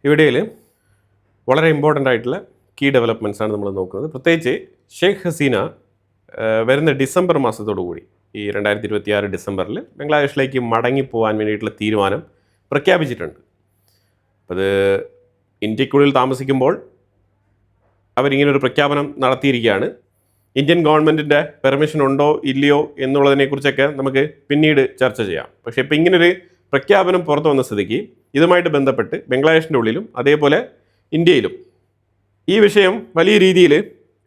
ഇവിടയിൽ വളരെ ഇമ്പോർട്ടൻ്റ് ആയിട്ടുള്ള key developments ആണ് നമ്മൾ നോക്കുന്നത്. പ്രത്യേകിച്ച് ഷെയ്ഖ് ഹസീന വരുന്ന ഡിസംബർ മാസത്തോടു കൂടി ഈ 2026 ഡിസംബറിൽ ബംഗ്ലാദേശിലേക്ക് മടങ്ങിപ്പോകാൻ വേണ്ടിയിട്ടുള്ള തീരുമാനം പ്രഖ്യാപിച്ചിട്ടുണ്ട്. അത് ഇന്ത്യക്കുള്ളിൽ താമസിക്കുമ്പോൾ അവരിങ്ങനൊരു പ്രഖ്യാപനം നടത്തിയിരിക്കുകയാണ്. ഇന്ത്യൻ ഗവൺമെൻറ്റിൻ്റെ പെർമിഷൻ ഉണ്ടോ ഇല്ലയോ എന്നുള്ളതിനെക്കുറിച്ചൊക്കെ നമുക്ക് പിന്നീട് ചർച്ച ചെയ്യാം. പക്ഷേ ഇപ്പോൾ ഇങ്ങനൊരു പ്രഖ്യാപനം പുറത്തു വന്ന സ്ഥിതിക്ക് ഇതുമായിട്ട് ബന്ധപ്പെട്ട് ബംഗ്ലാദേശിൻ്റെ ഉള്ളിലും അതേപോലെ ഇന്ത്യയിലും ഈ വിഷയം വലിയ രീതിയിൽ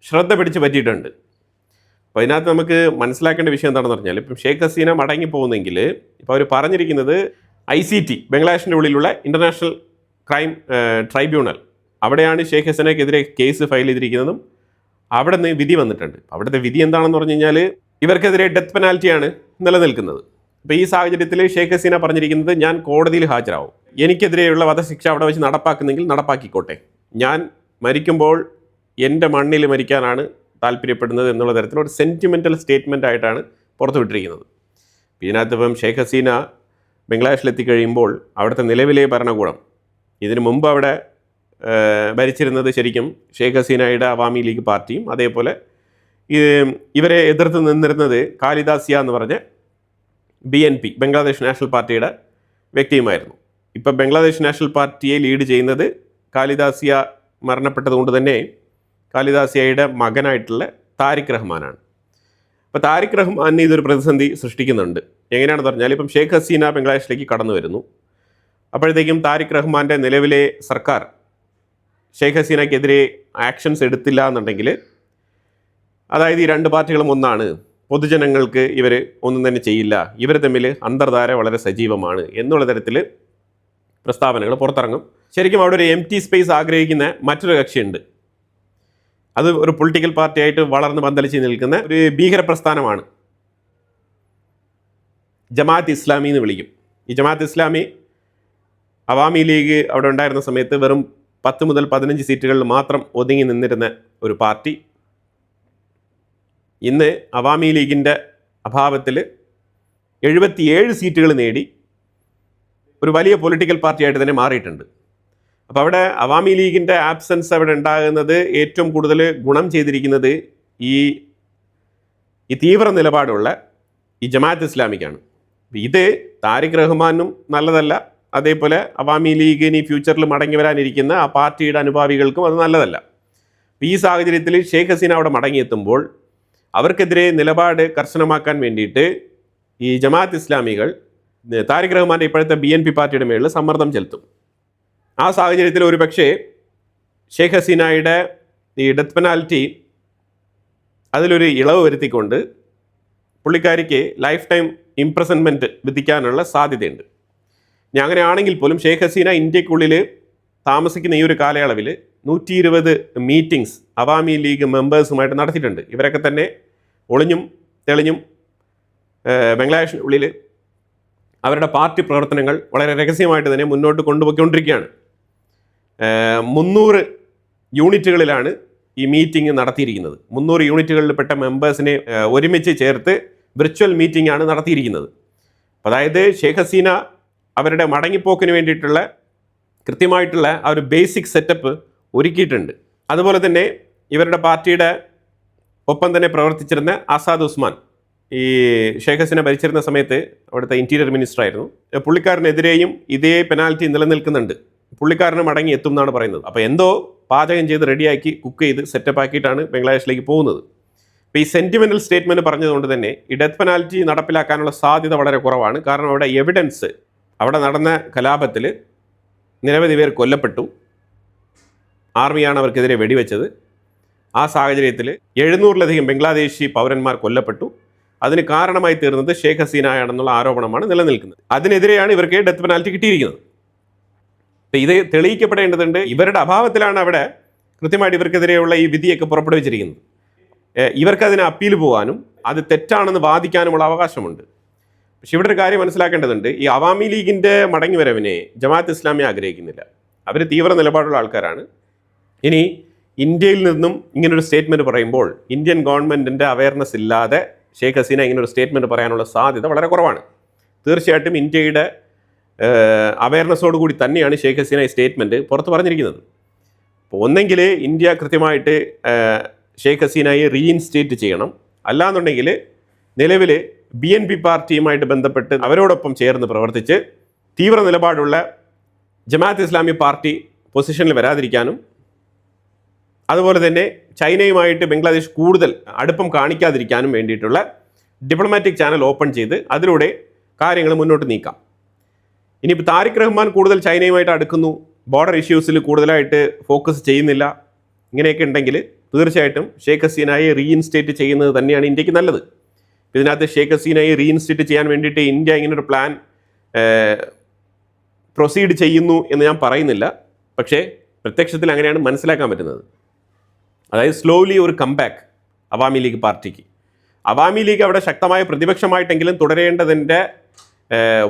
ശ്രദ്ധ പിടിച്ച് പറ്റിയിട്ടുണ്ട്. അപ്പോൾ അതിനകത്ത് നമുക്ക് മനസ്സിലാക്കേണ്ട വിഷയം എന്താണെന്ന് പറഞ്ഞാൽ, ഇപ്പം ഷെയ്ഖ് ഹസീന മടങ്ങി പോകുന്നെങ്കിൽ ഇപ്പോൾ അവർ പറഞ്ഞിരിക്കുന്നത് ICT ബംഗ്ലാദേശിൻ്റെ ഉള്ളിലുള്ള ഇൻ്റർനാഷണൽ ക്രൈം ട്രൈബ്യൂണൽ, അവിടെയാണ് ഷെയ്ഖ് ഹസീനയ്ക്കെതിരെ കേസ് ഫയൽ ചെയ്തിരിക്കുന്നതും അവിടെ നിന്ന് വിധി വന്നിട്ടുണ്ട്. അവിടുത്തെ വിധി എന്താണെന്ന് പറഞ്ഞു കഴിഞ്ഞാൽ ഇവർക്കെതിരെ ഡെത്ത് പെനാൽറ്റിയാണ് നിലനിൽക്കുന്നത്. അപ്പോൾ ഈ സാഹചര്യത്തിൽ ഷെയ്ഖ് ഹസീന പറഞ്ഞിരിക്കുന്നത്, ഞാൻ കോടതിയിൽ ഹാജരാവും, എനിക്കെതിരെയുള്ള വധശിക്ഷ അവിടെ വെച്ച് നടപ്പാക്കുന്നെങ്കിൽ നടപ്പാക്കിക്കോട്ടെ, ഞാൻ മരിക്കുമ്പോൾ എൻ്റെ മണ്ണിൽ മരിക്കാനാണ് താല്പര്യപ്പെടുന്നത് എന്നുള്ള തരത്തിലൊരു സെൻറ്റിമെൻ്റൽ സ്റ്റേറ്റ്മെൻ്റ് ആയിട്ടാണ് പുറത്തുവിട്ടിരിക്കുന്നത്. ഇതിനകത്ത് ഇപ്പം ഷെയ്ഖ് ഹസീന ബംഗ്ലാദേശിലെത്തിക്കഴിയുമ്പോൾ അവിടുത്തെ നിലവിലെ ഭരണകൂടം, ഇതിനു മുമ്പ് അവിടെ ഭരിച്ചിരുന്നത് ശരിക്കും ഷെയ്ഖ് ഹസീനയുടെ അവാമി ലീഗ് പാർട്ടിയും അതേപോലെ ഇവരെ എതിർത്ത് നിന്നിരുന്നത് ഖാലിദാസിയ എന്ന് പറഞ്ഞ BNP ബംഗ്ലാദേശ് നാഷണൽ പാർട്ടിയുടെ വ്യക്തിയുമായിരുന്നു. ഇപ്പം ബംഗ്ലാദേശ് നാഷണൽ പാർട്ടിയെ ലീഡ് ചെയ്യുന്നത് ഖാലിദാസിയ മരണപ്പെട്ടതുകൊണ്ട് തന്നെ ഖാലിദാസിയയുടെ മകനായിട്ടുള്ള താരിഖ് റഹ്മാനാണ്. അപ്പോൾ താരിഖ് റഹ്മാൻ ഇതൊരു പ്രതിസന്ധി സൃഷ്ടിക്കുന്നുണ്ട്. എങ്ങനെയാണെന്ന് പറഞ്ഞാൽ, ഇപ്പം ഷെയ്ഖ് ഹസീന ബംഗ്ലാദേശിലേക്ക് കടന്നു വരുന്നു. അപ്പോഴത്തേക്കും താരിഖ് റഹ്മാൻ്റെ നിലവിലെ സർക്കാർ ഷെയ്ഖ് ഹസീനയ്ക്കെതിരെ ആക്ഷൻസ് എടുത്തില്ല എന്നുണ്ടെങ്കിൽ, അതായത് ഈ രണ്ട് പാർട്ടികളും ഒന്നാണ്, പൊതുജനങ്ങൾക്ക് ഇവർ ഒന്നും തന്നെ ചെയ്യില്ല, ഇവർ തമ്മിൽ അന്തർധാര വളരെ സജീവമാണ് എന്നുള്ള തരത്തിൽ പ്രസ്താവനകൾ പുറത്തിറങ്ങും. ശരിക്കും അവിടെ ഒരു എംപ്റ്റി സ്പേസ് ആഗ്രഹിക്കുന്ന മറ്റൊരു കക്ഷിയുണ്ട്. അത് ഒരു പൊളിറ്റിക്കൽ പാർട്ടിയായിട്ട് വളർന്ന് പന്തലിച്ച് നിൽക്കുന്ന ഒരു ഭീകര പ്രസ്ഥാനമാണ്, ജമാഅത്ത് ഇസ്ലാമി എന്ന് വിളിക്കും. ഈ ജമാഅത്ത് ഇസ്ലാമി അവാമി ലീഗ് അവിടെ ഉണ്ടായിരുന്ന സമയത്ത് വെറും 10 മുതൽ 15 സീറ്റുകളിൽ മാത്രം ഒതുങ്ങി നിന്നിരുന്ന ഒരു പാർട്ടി ഇന്ന് അവാമി ലീഗിൻ്റെ അഭാവത്തിൽ 77 സീറ്റുകൾ നേടി ഒരു വലിയ പൊളിറ്റിക്കൽ പാർട്ടിയായിട്ട് തന്നെ മാറിയിട്ടുണ്ട്. അപ്പോൾ അവിടെ അവാമി ലീഗിൻ്റെ ആബ്സെൻസ് അവിടെ ഉണ്ടാകുന്നത് ഏറ്റവും കൂടുതൽ ഗുണം ചെയ്തിരിക്കുന്നത് ഈ തീവ്ര നിലപാടുള്ള ഈ ജമാഅത്ത് ഇസ്ലാമിക്കാണ്. ഇത് താരിഖ് റഹ്മാനും നല്ലതല്ല, അതേപോലെ അവാമി ലീഗ് ഇനി ഫ്യൂച്ചറിൽ മടങ്ങി വരാനിരിക്കുന്ന ആ പാർട്ടിയുടെ അനുഭാവികൾക്കും അത് നല്ലതല്ല. ഈ സാഹചര്യത്തിൽ ഷെയ്ഖ് ഹസീന അവിടെ മടങ്ങിയെത്തുമ്പോൾ അവർക്കെതിരെ നിലപാട് കർശനമാക്കാൻ വേണ്ടിയിട്ട് ഈ ജമാഅത്ത് ഇസ്ലാമികൾ താരിഖ് റഹ്മാൻ്റെ ഇപ്പോഴത്തെ BNP പാർട്ടിയുടെ മേളിൽ സമ്മർദ്ദം ചെലുത്തും. ആ സാഹചര്യത്തിൽ ഒരു പക്ഷേ ഷെയ്ഖ് ഹസീനയുടെ ഈ ഡെത്ത് പെനാൽറ്റി അതിലൊരു ഇളവ് വരുത്തിക്കൊണ്ട് പുള്ളിക്കാരിക്ക് ലൈഫ് ടൈം ഇംപ്രസൺമെൻറ്റ് വിധിക്കാനുള്ള സാധ്യതയുണ്ട്. ഇനി അങ്ങനെയാണെങ്കിൽ പോലും ഷെയ്ഖ് ഹസീന ഇന്ത്യക്കുള്ളിൽ താമസിക്കുന്ന ഈ ഒരു കാലയളവിൽ 120 മീറ്റിംഗ്സ് അവാമി ലീഗ് മെമ്പേഴ്സുമായിട്ട് നടത്തിയിട്ടുണ്ട്. ഇവരൊക്കെ തന്നെ ഒളിഞ്ഞും തെളിഞ്ഞും ബംഗ്ലാദേശിനുള്ളിൽ അവരുടെ പാർട്ടി പ്രവർത്തനങ്ങൾ വളരെ രഹസ്യമായിട്ട് തന്നെ മുന്നോട്ട് കൊണ്ടുപോയിക്കൊണ്ടിരിക്കുകയാണ്. 300 യൂണിറ്റുകളിലാണ് ഈ മീറ്റിംഗ് നടത്തിയിരിക്കുന്നത്. 300 യൂണിറ്റുകളിൽപ്പെട്ട മെമ്പേഴ്സിനെ ഒരുമിച്ച് ചേർത്ത് വിർച്വൽ മീറ്റിംഗ് ആണ് നടത്തിയിരിക്കുന്നത്. അതായത് ഷെയ്ഖ് ഹസീന അവരുടെ മടങ്ങിപ്പോക്കിന് വേണ്ടിയിട്ടുള്ള കൃത്യമായിട്ടുള്ള ആ ഒരു ബേസിക് സെറ്റപ്പ് ഒരുക്കിയിട്ടുണ്ട്. അതുപോലെ തന്നെ ഇവരുടെ പാർട്ടിയുടെ ഒപ്പം തന്നെ പ്രവർത്തിച്ചിരുന്ന ആസാദ് ഉസ്മാൻ, ഈ ഷെയ്ഖ് ഹസീന ഭരിച്ചിരുന്ന സമയത്ത് അവിടുത്തെ ഇൻറ്റീരിയർ മിനിസ്റ്റർ ആയിരുന്നു, പുള്ളിക്കാരനെതിരെയും ഇതേ പെനാൽറ്റി നിലനിൽക്കുന്നുണ്ട്. പുള്ളിക്കാരന് മടങ്ങി എത്തും എന്നാണ് പറയുന്നത്. അപ്പോൾ എന്തോ പാചകം ചെയ്ത് റെഡിയാക്കി കുക്ക് ചെയ്ത് സെറ്റപ്പ് ആക്കിയിട്ടാണ് ബംഗ്ലാദേശിലേക്ക് പോകുന്നത്. അപ്പോൾ ഈ സെൻറ്റിമെൻ്റൽ സ്റ്റേറ്റ്മെൻറ്റ് പറഞ്ഞതുകൊണ്ട് തന്നെ ഈ ഡെത്ത് പെനാൽറ്റി നടപ്പിലാക്കാനുള്ള സാധ്യത വളരെ കുറവാണ്. കാരണം അവിടെ എവിഡൻസ്, അവിടെ നടന്ന കലാപത്തിൽ നിരവധി പേർ കൊല്ലപ്പെട്ടു, ആർമിയാണ് അവർക്കെതിരെ വെടിവെച്ചത്. ആ സാഹചര്യത്തിൽ 700-ലധികം ബംഗ്ലാദേശി പൗരന്മാർ കൊല്ലപ്പെട്ടു. അതിന് കാരണമായി തീർന്നത് ഷെയ്ഖ് ഹസീനയാണെന്നുള്ള ആരോപണമാണ് നിലനിൽക്കുന്നത്. അതിനെതിരെയാണ് ഇവർക്ക് ഡെത്ത് പെനാൽറ്റി കിട്ടിയിരിക്കുന്നത്. അപ്പോൾ ഇത് തെളിയിക്കപ്പെടേണ്ടതുണ്ട്. ഇവരുടെ അഭാവത്തിലാണ് അവിടെ കൃത്യമായിട്ട് ഇവർക്കെതിരെയുള്ള ഈ വിധിയൊക്കെ പുറപ്പെടുവിച്ചിരിക്കുന്നത്. ഇവർക്കതിന് അപ്പീൽ പോകാനും അത് തെറ്റാണെന്ന് വാദിക്കാനുമുള്ള അവകാശമുണ്ട്. പക്ഷെ ഇവിടെ ഒരു കാര്യം മനസ്സിലാക്കേണ്ടതുണ്ട്. ഈ അവാമി ലീഗിൻ്റെ മടങ്ങിവരവിനെ ജമാഅത്ത് ഇസ്ലാമി ആഗ്രഹിക്കുന്നില്ല. അവർ തീവ്ര നിലപാടുള്ള ആൾക്കാരാണ്. ഇനി ഇന്ത്യയിൽ നിന്നും ഇങ്ങനൊരു സ്റ്റേറ്റ്മെൻറ്റ് പറയുമ്പോൾ ഇന്ത്യൻ ഗവൺമെൻറ്റിൻ്റെ അവയർനെസ് ഇല്ലാതെ ഷെയ്ഖ് ഹസീന ഇങ്ങനൊരു സ്റ്റേറ്റ്മെൻറ്റ് പറയാനുള്ള സാധ്യത വളരെ കുറവാണ്. തീർച്ചയായിട്ടും ഇന്ത്യയുടെ അവയർനെസ്സോട് കൂടി തന്നെയാണ് ഷെയ്ഖ് ഹസീന ഈ സ്റ്റേറ്റ്മെൻറ്റ് പുറത്ത് പറഞ്ഞിരിക്കുന്നത്. അപ്പോൾ ഒന്നെങ്കിൽ ഇന്ത്യ കൃത്യമായിട്ട് ഷെയ്ഖ് ഹസീനയെ റീഇൻസ്റ്റേറ്റ് ചെയ്യണം, അല്ലാന്നുണ്ടെങ്കിൽ നിലവിൽ BNP പാർട്ടിയുമായിട്ട് ബന്ധപ്പെട്ട് അവരോടൊപ്പം ചേർന്ന് പ്രവർത്തിച്ച് തീവ്ര നിലപാടുള്ള ജമാഅത്ത് ഇസ്ലാമി പാർട്ടി പൊസിഷനിൽ വരാതിരിക്കാനും, അതുപോലെ തന്നെ ചൈനയുമായിട്ട് ബംഗ്ലാദേശ് കൂടുതൽ അടുപ്പം കാണിക്കാതിരിക്കാനും വേണ്ടിയിട്ടുള്ള ഡിപ്ലോമാറ്റിക് ചാനൽ ഓപ്പൺ ചെയ്ത് അതിലൂടെ കാര്യങ്ങൾ മുന്നോട്ട് നീക്കാം. ഇനിയിപ്പോൾ താരിഖ് റഹ്മാൻ കൂടുതൽ ചൈനയുമായിട്ട് അടുക്കുന്നു, ബോർഡർ ഇഷ്യൂസിൽ കൂടുതലായിട്ട് ഫോക്കസ് ചെയ്യുന്നില്ല, ഇങ്ങനെയൊക്കെ ഉണ്ടെങ്കിൽ തീർച്ചയായിട്ടും ഷെയ്ഖ് ഹസീനയെ റീഇൻസ്റ്റേറ്റ് ചെയ്യുന്നത് തന്നെയാണ് ഇന്ത്യക്ക് നല്ലത്. ഇതിനകത്ത് ഷെയ്ഖ് ഹസീനയെ റീഇൻസ്റ്റേറ്റ് ചെയ്യാൻ വേണ്ടിയിട്ട് ഇന്ത്യ ഇങ്ങനൊരു പ്ലാൻ പ്രൊസീഡ് ചെയ്യുന്നു എന്ന് ഞാൻ പറയുന്നില്ല, പക്ഷേ പ്രത്യക്ഷത്തിൽ അങ്ങനെയാണ് മനസ്സിലാക്കാൻ പറ്റുന്നത്. അതായത് സ്ലോലി ഒരു കംബാക്ക് അവാമി ലീഗ് പാർട്ടിക്ക്. അവാമി ലീഗ് അവിടെ ശക്തമായ പ്രതിപക്ഷമായിട്ടെങ്കിലും തുടരേണ്ടതിൻ്റെ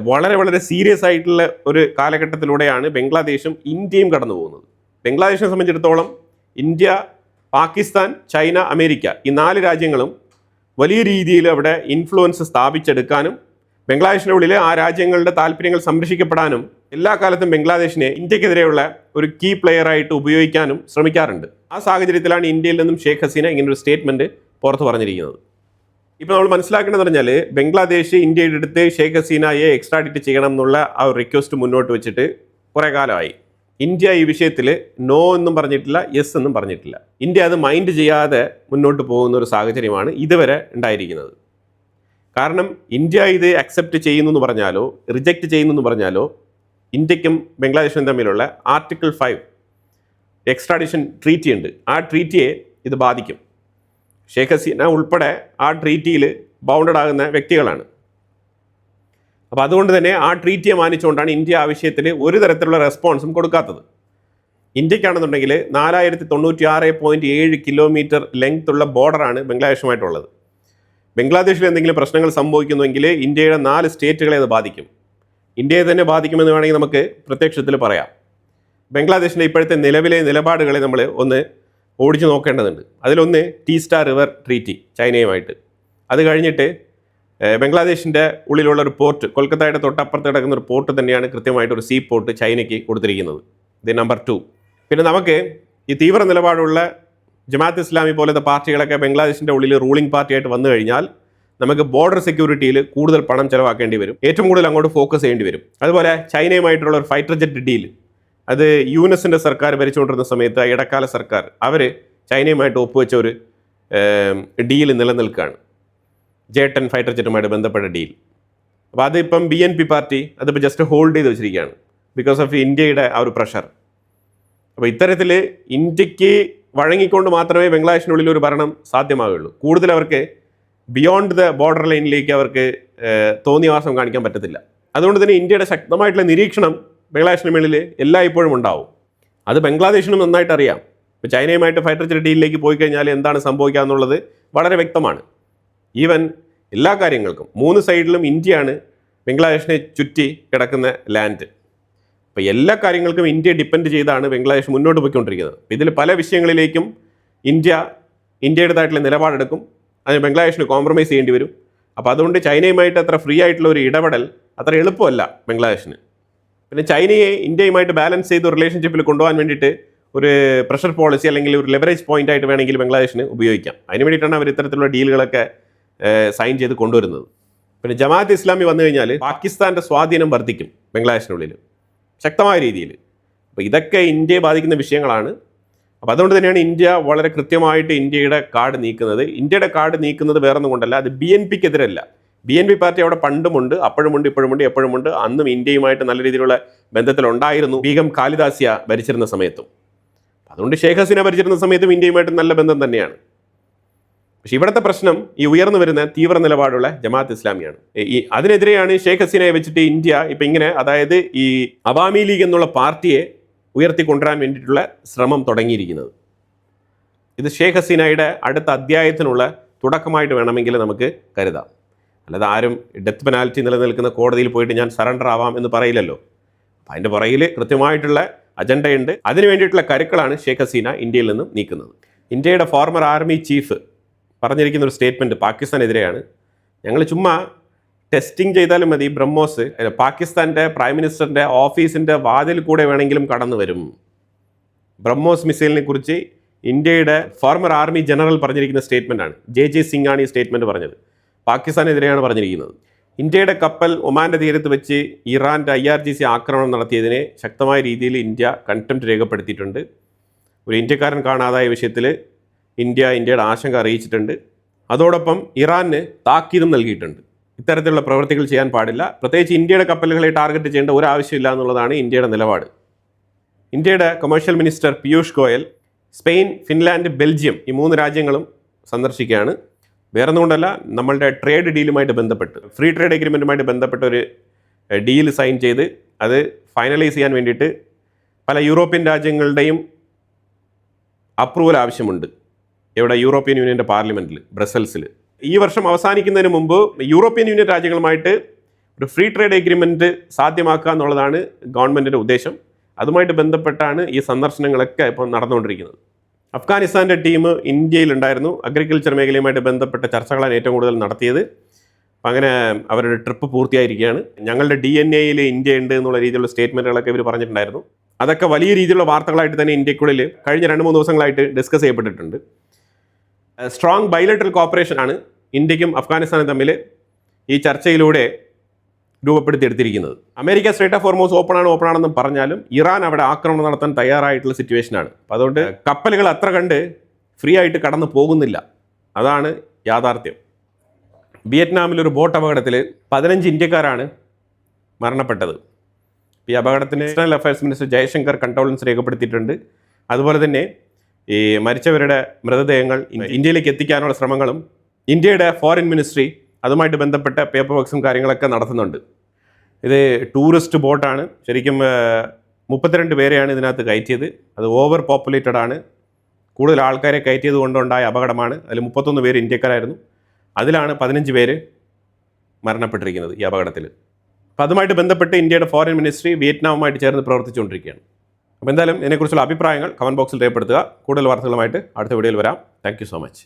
വളരെ വളരെ സീരിയസ് ആയിട്ടുള്ള ഒരു കാലഘട്ടത്തിലൂടെയാണ് ബംഗ്ലാദേശും ഇന്ത്യയും കടന്നു പോകുന്നത്. ബംഗ്ലാദേശിനെ സംബന്ധിച്ചിടത്തോളം ഇന്ത്യ, പാകിസ്ഥാൻ, ചൈന, അമേരിക്ക ഈ 4 രാജ്യങ്ങളും വലിയ രീതിയിൽ അവിടെ ഇൻഫ്ലുവൻസ് സ്ഥാപിച്ചെടുക്കാനും ബംഗ്ലാദേശിൻ്റെ ഉള്ളിൽ ആ രാജ്യങ്ങളുടെ താല്പര്യങ്ങൾ സംരക്ഷിക്കപ്പെടാനും എല്ലാ കാലത്തും ബംഗ്ലാദേശിനെ ഇന്ത്യക്കെതിരെയുള്ള ഒരു കീ പ്ലെയറായിട്ട് ഉപയോഗിക്കാനും ശ്രമിക്കാറുണ്ട്. ആ സാഹചര്യത്തിലാണ് ഇന്ത്യയിൽ നിന്നും ഷെയ്ഖ് ഹസീന ഇങ്ങനൊരു സ്റ്റേറ്റ്മെൻറ്റ് പുറത്ത് പറഞ്ഞിരിക്കുന്നത്. ഇപ്പോൾ നമ്മൾ മനസ്സിലാക്കേണ്ടതെന്ന് പറഞ്ഞാൽ ബംഗ്ലാദേശ് ഇന്ത്യയുടെ അടുത്ത് ഷെയ്ഖ് ഹസീനയെ എക്സ്ട്രാഡിറ്റ് ചെയ്യണം എന്നുള്ള ആ ഒരു റിക്വസ്റ്റ് മുന്നോട്ട് വെച്ചിട്ട് കുറേ കാലമായി. ഇന്ത്യ ഈ വിഷയത്തിൽ നോ എന്നും പറഞ്ഞിട്ടില്ല, യെസ് എന്നും പറഞ്ഞിട്ടില്ല. ഇന്ത്യ അത് മൈൻഡ് ചെയ്യാതെ മുന്നോട്ട് പോകുന്ന ഒരു സാഹചര്യമാണ് ഇതുവരെ ഉണ്ടായിരിക്കുന്നത്. കാരണം ഇന്ത്യ ഇത് അക്സെപ്റ്റ് ചെയ്യുന്നു എന്ന് പറഞ്ഞാലോ റിജക്റ്റ് ചെയ്യുന്നു എന്ന് പറഞ്ഞാലോ ഇന്ത്യക്കും ബംഗ്ലാദേശിനും തമ്മിലുള്ള ആർട്ടിക്കിൾ 5 എക്സ്ട്രാഡിഷൻ ട്രീറ്റി ഉണ്ട്. ആ ട്രീറ്റിയെ ഇത് ബാധിക്കും. ഷെയ്ഖ് ഹസീന ഉൾപ്പെടെ ആ ട്രീറ്റിയിൽ ബൗണ്ടഡ് ആകുന്ന വ്യക്തികളാണ്. അപ്പോൾ അതുകൊണ്ട് തന്നെ ആ ട്രീറ്റിയെ മാനിച്ചുകൊണ്ടാണ് ഇന്ത്യ ആ വിഷയത്തിൽ ഒരു തരത്തിലുള്ള റെസ്പോൺസും കൊടുക്കാത്തത്. ഇന്ത്യക്കാണെന്നുണ്ടെങ്കിൽ 4096.7 കിലോമീറ്റർ ലെങ്ത് ഉള്ള ബോർഡറാണ് ബംഗ്ലാദേശുമായിട്ടുള്ളത്. ബംഗ്ലാദേശിൽ എന്തെങ്കിലും പ്രശ്നങ്ങൾ സംഭവിക്കുന്നുവെങ്കിൽ ഇന്ത്യയുടെ 4 സ്റ്റേറ്റുകളെ അത് ബാധിക്കും. ഇന്ത്യയെ തന്നെ ബാധിക്കുമെന്ന് വേണമെങ്കിൽ നമുക്ക് പ്രത്യക്ഷത്തിൽ പറയാം. ബംഗ്ലാദേശിൻ്റെ ഇപ്പോഴത്തെ നിലവിലെ നിലപാടുകളെ നമ്മൾ ഒന്ന് ഓടിച്ചു നോക്കേണ്ടതുണ്ട്. അതിലൊന്ന് ടീസ്റ്റാ റിവർ ട്രീറ്റി ചൈനയുമായിട്ട്, അത് കഴിഞ്ഞിട്ട് ബംഗ്ലാദേശിൻ്റെ ഉള്ളിലുള്ള ഒരു പോർട്ട്, കൊൽക്കത്തയുടെ തൊട്ടപ്പുറത്ത് കിടക്കുന്ന ഒരു പോർട്ട് തന്നെയാണ് കൃത്യമായിട്ടൊരു സീ പോർട്ട് ചൈനയ്ക്ക് കൊടുത്തിരിക്കുന്നത്. ഇത് നമ്പർ 2. പിന്നെ നമുക്ക് ഈ തീവ്ര നിലപാടുള്ള ജമാഅത്ത് ഇസ്ലാമി പോലത്തെ പാർട്ടികളൊക്കെ ബംഗ്ലാദേശിൻ്റെ ഉള്ളിൽ റൂളിംഗ് പാർട്ടിയായിട്ട് വന്നു കഴിഞ്ഞാൽ നമുക്ക് ബോർഡർ സെക്യൂരിറ്റിയിൽ കൂടുതൽ പണം ചിലവാക്കേണ്ടി വരും, ഏറ്റവും കൂടുതൽ അങ്ങോട്ട് ഫോക്കസ് ചെയ്യേണ്ടി വരും. അതുപോലെ ചൈനയുമായിട്ടുള്ള ഒരു ഫൈറ്റർ ജെറ്റ് ഡീൽ, അത് യുനെസിൻ്റെ സർക്കാർ ഭരിച്ചുകൊണ്ടിരുന്ന സമയത്ത് ഇടക്കാല സർക്കാർ അവർ ചൈനയുമായിട്ട് ഒപ്പുവെച്ച ഒരു ഡീൽ നിലനിൽക്കുകയാണ്, J-10 ഫൈറ്റർ ജെറ്റുമായിട്ട് ബന്ധപ്പെട്ട ഡീൽ. അപ്പോൾ അതിപ്പം BNP പാർട്ടി അതിപ്പോൾ ജസ്റ്റ് ഹോൾഡ് ചെയ്ത് വെച്ചിരിക്കുകയാണ് ബിക്കോസ് ഓഫ് ഇന്ത്യയുടെ ആ ഒരു പ്രഷർ. അപ്പോൾ ഇത്തരത്തിൽ ഇന്ത്യക്ക് വഴങ്ങിക്കൊണ്ട് മാത്രമേ ബംഗ്ലാദേശിനുള്ളിൽ ഒരു ഭരണം സാധ്യമാകുള്ളൂ. കൂടുതൽ അവർക്ക് ബിയോണ്ട് ദ ബോർഡർ ലൈനിലേക്ക് അവർക്ക് തോന്നിയവാസം കാണിക്കാൻ പറ്റത്തില്ല. അതുകൊണ്ട് തന്നെ ഇന്ത്യയുടെ ശക്തമായിട്ടുള്ള നിരീക്ഷണം ബംഗ്ലാദേശിന് മേളിൽ എല്ലായ്പ്പോഴും ഉണ്ടാവും. അത് ബംഗ്ലാദേശിനും നന്നായിട്ട് അറിയാം. ഇപ്പോൾ ചൈനയുമായിട്ട് ഫൈറ്റർ ജെറ്റ് ഡീലിലേക്ക് പോയി കഴിഞ്ഞാൽ എന്താണ് സംഭവിക്കുക എന്നുള്ളത് വളരെ വ്യക്തമാണ്. ഈവൻ എല്ലാ കാര്യങ്ങൾക്കും 3 സൈഡിലും ഇന്ത്യയാണ് ബംഗ്ലാദേശിനെ ചുറ്റി കിടക്കുന്ന ലാൻഡ്. അപ്പോൾ എല്ലാ കാര്യങ്ങൾക്കും ഇന്ത്യ ഡിപ്പെൻഡ് ചെയ്താണ് ബംഗ്ലാദേശ് മുന്നോട്ട് പോയിക്കൊണ്ടിരിക്കുന്നത്. ഇതിൽ പല വിഷയങ്ങളിലേക്കും ഇന്ത്യയുടേതായിട്ടുള്ള നിലപാടെടുക്കും, അതിന് ബംഗ്ലാദേശിന് കോംപ്രമൈസ് ചെയ്യേണ്ടി വരും. അപ്പോൾ അതുകൊണ്ട് ചൈനയുമായിട്ട് അത്ര ഫ്രീ ആയിട്ടുള്ള ഒരു ഇടപെടൽ അത്ര എളുപ്പമല്ല ബംഗ്ലാദേശിന്. പിന്നെ ചൈനയെ ഇന്ത്യയുമായിട്ട് ബാലൻസ് ചെയ്ത് റിലേഷൻഷിപ്പിൽ കൊണ്ടുപോകാൻ വേണ്ടിയിട്ട് ഒരു പ്രഷർ പോളിസി അല്ലെങ്കിൽ ഒരു ലെവറേജ് പോയിന്റ് ആയിട്ട് വേണമെങ്കിൽ ബംഗ്ലാദേശിന് ഉപയോഗിക്കാം. അതിന് വേണ്ടിയിട്ടാണ് അവർ ഇത്തരത്തിലുള്ള ഡീലുകളൊക്കെ സൈൻ ചെയ്ത് കൊണ്ടുവരുന്നത്. പിന്നെ ജമാഅത്ത് ഇസ്ലാമി വന്നു കഴിഞ്ഞാൽ പാകിസ്ഥാൻ്റെ സ്വാധീനം വർദ്ധിക്കും ബംഗ്ലാദേശിനുള്ളിൽ ശക്തമായ രീതിയിൽ. അപ്പോൾ ഇതൊക്കെ ഇന്ത്യയെ ബാധിക്കുന്ന വിഷയങ്ങളാണ്. അപ്പോൾ അതുകൊണ്ട് തന്നെയാണ് ഇന്ത്യ വളരെ കൃത്യമായിട്ട് ഇന്ത്യയുടെ കാർഡ് നീക്കുന്നത്. ഇന്ത്യയുടെ കാർഡ് നീക്കുന്നത് വേറൊന്നും കൊണ്ടല്ല, അത് BNPക്കെതിരല്ല. BNP പാർട്ടി അവിടെ പണ്ടുമുണ്ട്, അപ്പോഴുമുണ്ട്, ഇപ്പോഴുമുണ്ട്, എപ്പോഴുമുണ്ട്. അന്നും ഇന്ത്യയുമായിട്ട് നല്ല രീതിയിലുള്ള ബന്ധത്തിലുണ്ടായിരുന്നു ബീഗം ഖാലിദാസിയ ഭരിച്ചിരുന്ന സമയത്തും. അതുകൊണ്ട് ഷെയ്ഖ് ഹസീന ഭരിച്ചിരുന്ന സമയത്തും ഇന്ത്യയുമായിട്ട് നല്ല ബന്ധം തന്നെയാണ്. പക്ഷെ ഇവിടുത്തെ പ്രശ്നം ഈ ഉയർന്നു വരുന്ന തീവ്ര നിലപാടുള്ള ജമാഅത്ത് ഇസ്ലാമിയാണ്. അതിനെതിരെയാണ് ഷെയ്ഖ് ഹസീനയെ വെച്ചിട്ട് ഇന്ത്യ ഇപ്പം ഇങ്ങനെ, അതായത് ഈ അവാമി ലീഗ് എന്നുള്ള പാർട്ടിയെ ഉയർത്തിക്കൊണ്ടുവരാൻ വേണ്ടിയിട്ടുള്ള ശ്രമം തുടങ്ങിയിരിക്കുന്നത്. ഇത് ഷെയ്ഖ് ഹസീനയുടെ അടുത്ത അധ്യായത്തിനുള്ള തുടക്കമായിട്ട് വേണമെങ്കിൽ നമുക്ക് കരുതാം. അല്ലാതെ ആരും ഡെത്ത് പെനാൽറ്റി നിലനിൽക്കുന്ന കോടതിയിൽ പോയിട്ട് ഞാൻ സറണ്ടർ ആവാം എന്ന് പറയില്ലല്ലോ. അപ്പം അതിൻ്റെ പുറകിൽ കൃത്യമായിട്ടുള്ള അജണ്ടയുണ്ട്. അതിന് വേണ്ടിയിട്ടുള്ള കരുക്കളാണ് ഷെയ്ഖ് ഹസീന ഇന്ത്യയിൽ നിന്നും നീക്കുന്നത്. ഇന്ത്യയുടെ ഫോർമർ ആർമി ചീഫ് പറഞ്ഞിരിക്കുന്ന ഒരു സ്റ്റേറ്റ്മെൻറ്റ് പാകിസ്ഥാനെതിരെയാണ്. ഞങ്ങൾ ചുമ്മാ ടെസ്റ്റിംഗ് ചെയ്താലും മതി, ബ്രഹ്മോസ് പാകിസ്ഥാൻ്റെ പ്രൈം മിനിസ്റ്ററിൻ്റെ ഓഫീസിൻ്റെ വാതിൽ കൂടെ വേണമെങ്കിലും കടന്നു വരും. ബ്രഹ്മോസ് മിസൈലിനെ കുറിച്ച് ഇന്ത്യയുടെ ഫോർമർ ആർമി ജനറൽ പറഞ്ഞിരിക്കുന്ന സ്റ്റേറ്റ്മെൻറ്റാണ്. ജെ സിംഗ് ആണ് ഈ സ്റ്റേറ്റ്മെൻറ്റ് പറഞ്ഞത്. പാകിസ്ഥാനെതിരെയാണ് പറഞ്ഞിരിക്കുന്നത്. ഇന്ത്യയുടെ കപ്പൽ ഒമാൻ്റെ തീരത്ത് വെച്ച് ഇറാൻ്റെ IRGC ആക്രമണം നടത്തിയതിനെ ശക്തമായ രീതിയിൽ ഇന്ത്യ കണ്ടംപ്റ്റ് രേഖപ്പെടുത്തിയിട്ടുണ്ട്. ഒരു ഇന്ത്യക്കാരൻ കാണാതായ വിഷയത്തിൽ ഇന്ത്യയുടെ ആശങ്ക അറിയിച്ചിട്ടുണ്ട്. അതോടൊപ്പം ഇറാന് താക്കീതും നൽകിയിട്ടുണ്ട്. ഇത്തരത്തിലുള്ള പ്രവൃത്തികൾ ചെയ്യാൻ പാടില്ല, പ്രത്യേകിച്ച് ഇന്ത്യയുടെ കപ്പലുകളെ ടാർഗറ്റ് ചെയ്യേണ്ട ഒരു ആവശ്യമില്ല എന്നുള്ളതാണ് ഇന്ത്യയുടെ നിലപാട്. ഇന്ത്യയുടെ commercial minister Piyush Goyal Spain, Finland, Belgium ഈ 3 രാജ്യങ്ങളും സന്ദർശിക്കുകയാണ്. വേറെ ഒന്നുകൊണ്ടല്ല, നമ്മളുടെ ട്രേഡ് ഡീലുമായിട്ട് ബന്ധപ്പെട്ട്, ഫ്രീ ട്രേഡ് എഗ്രിമെൻറ്റുമായിട്ട് ബന്ധപ്പെട്ട ഒരു ഡീൽ സൈൻ ചെയ്ത് അത് ഫൈനലൈസ് ചെയ്യാൻ വേണ്ടിയിട്ട് പല യൂറോപ്യൻ രാജ്യങ്ങളുടെയും അപ്രൂവൽ ആവശ്യമുണ്ട്. ഇവിടെ യൂറോപ്യൻ യൂണിയൻ്റെ പാർലമെൻറ്റിൽ, ബ്രസൽസിൽ. ഈ വർഷം അവസാനിക്കുന്നതിന് മുമ്പ് യൂറോപ്യൻ യൂണിയൻ രാജ്യങ്ങളുമായിട്ട് ഒരു ഫ്രീ ട്രേഡ് എഗ്രിമെൻറ്റ് സാധ്യമാക്കുക എന്നുള്ളതാണ് ഗവൺമെൻറ്റിൻ്റെ ഉദ്ദേശം. അതുമായിട്ട് ബന്ധപ്പെട്ടാണ് ഈ സന്ദർശനങ്ങളൊക്കെ ഇപ്പോൾ നടന്നുകൊണ്ടിരിക്കുന്നത്. അഫ്ഗാനിസ്ഥാൻ്റെ ടീം ഇന്ത്യയിലുണ്ടായിരുന്നു. അഗ്രികൾച്ചർ മേഖലയുമായിട്ട് ബന്ധപ്പെട്ട ചർച്ചകളാണ് ഏറ്റവും കൂടുതൽ നടത്തിയത്. അപ്പം അങ്ങനെ അവരുടെ ട്രിപ്പ് പൂർത്തിയായിരിക്കുകയാണ്. ഞങ്ങളുടെ DNA-യിൽ ഇന്ത്യ ഉണ്ട് എന്നുള്ള രീതിയിലുള്ള സ്റ്റേറ്റ്മെൻറ്റുകളൊക്കെ ഇവർ പറഞ്ഞിട്ടുണ്ടായിരുന്നു. അതൊക്കെ വലിയ രീതിയിലുള്ള വാർത്തകളായിട്ട് തന്നെ ഇന്ത്യക്കുള്ളിൽ കഴിഞ്ഞ 2-3 ദിവസങ്ങളായിട്ട് ഡിസ്കസ് ചെയ്യപ്പെട്ടിട്ടുണ്ട്. സ്ട്രോങ് ബൈലാറ്ററൽ കോപ്പറേഷൻ ആണ് ഇന്ത്യക്കും അഫ്ഗാനിസ്ഥാനും തമ്മിൽ ഈ ചർച്ചയിലൂടെ രൂപപ്പെടുത്തിയെടുത്തിരിക്കുന്നത്. America strait of Hormuz open ആണെന്ന് പറഞ്ഞാലും ഇറാൻ അവിടെ ആക്രമണം നടത്താൻ തയ്യാറായിട്ടുള്ള സിറ്റുവേഷനാണ്. അപ്പോൾ അതുകൊണ്ട് കപ്പലുകൾ അത്ര കണ്ട് ഫ്രീ ആയിട്ട് കടന്നു പോകുന്നില്ല. അതാണ് യാഥാർത്ഥ്യം. വിയറ്റ്നാമിലൊരു ബോട്ട് അപകടത്തിൽ 15 ഇന്ത്യക്കാരാണ് മരണപ്പെട്ടത്. ഈ അപകടത്തിന് external affairs minister Jaishankar condolence രേഖപ്പെടുത്തിയിട്ടുണ്ട്. അതുപോലെ തന്നെ ഈ മരിച്ചവരുടെ മൃതദേഹങ്ങൾ ഇന്ത്യയിലേക്ക് എത്തിക്കാനുള്ള ശ്രമങ്ങളും ഇന്ത്യയുടെ ഫോറിൻ മിനിസ്ട്രി അതുമായിട്ട് ബന്ധപ്പെട്ട പേപ്പർ വർക്ക്സും കാര്യങ്ങളൊക്കെ നടത്തുന്നുണ്ട്. ഇത് ടൂറിസ്റ്റ് ബോട്ടാണ്. ശരിക്കും 32 പേരെയാണ് ഇതിനകത്ത് കയറ്റിയത്. അത് ഓവർ പോപ്പുലേറ്റഡ് ആണ്. കൂടുതൽ ആൾക്കാരെ കയറ്റിയത് കൊണ്ടുണ്ടായ അപകടമാണ്. അതിൽ 31 പേര് ഇന്ത്യക്കാരായിരുന്നു. അതിലാണ് 15 പേര് മരണപ്പെട്ടിരിക്കുന്നത് ഈ അപകടത്തിൽ. അപ്പോൾ അതുമായിട്ട് ബന്ധപ്പെട്ട് ഇന്ത്യയുടെ ഫോറിൻ മിനിസ്ട്രി വിയറ്റ്നാമുമായിട്ട് ചേർന്ന് പ്രവർത്തിച്ചുകൊണ്ടിരിക്കുകയാണ്. അപ്പോൾ എന്തായാലും ഇതിനെക്കുറിച്ചുള്ള അഭിപ്രായങ്ങൾ കമൻറ്റ് ബോക്സിൽ രേഖപ്പെടുത്തുക. കൂടുതൽ വാർത്തകളുമായിട്ട് അടുത്ത വീഡിയോയിൽ വരാം. Thank you so much.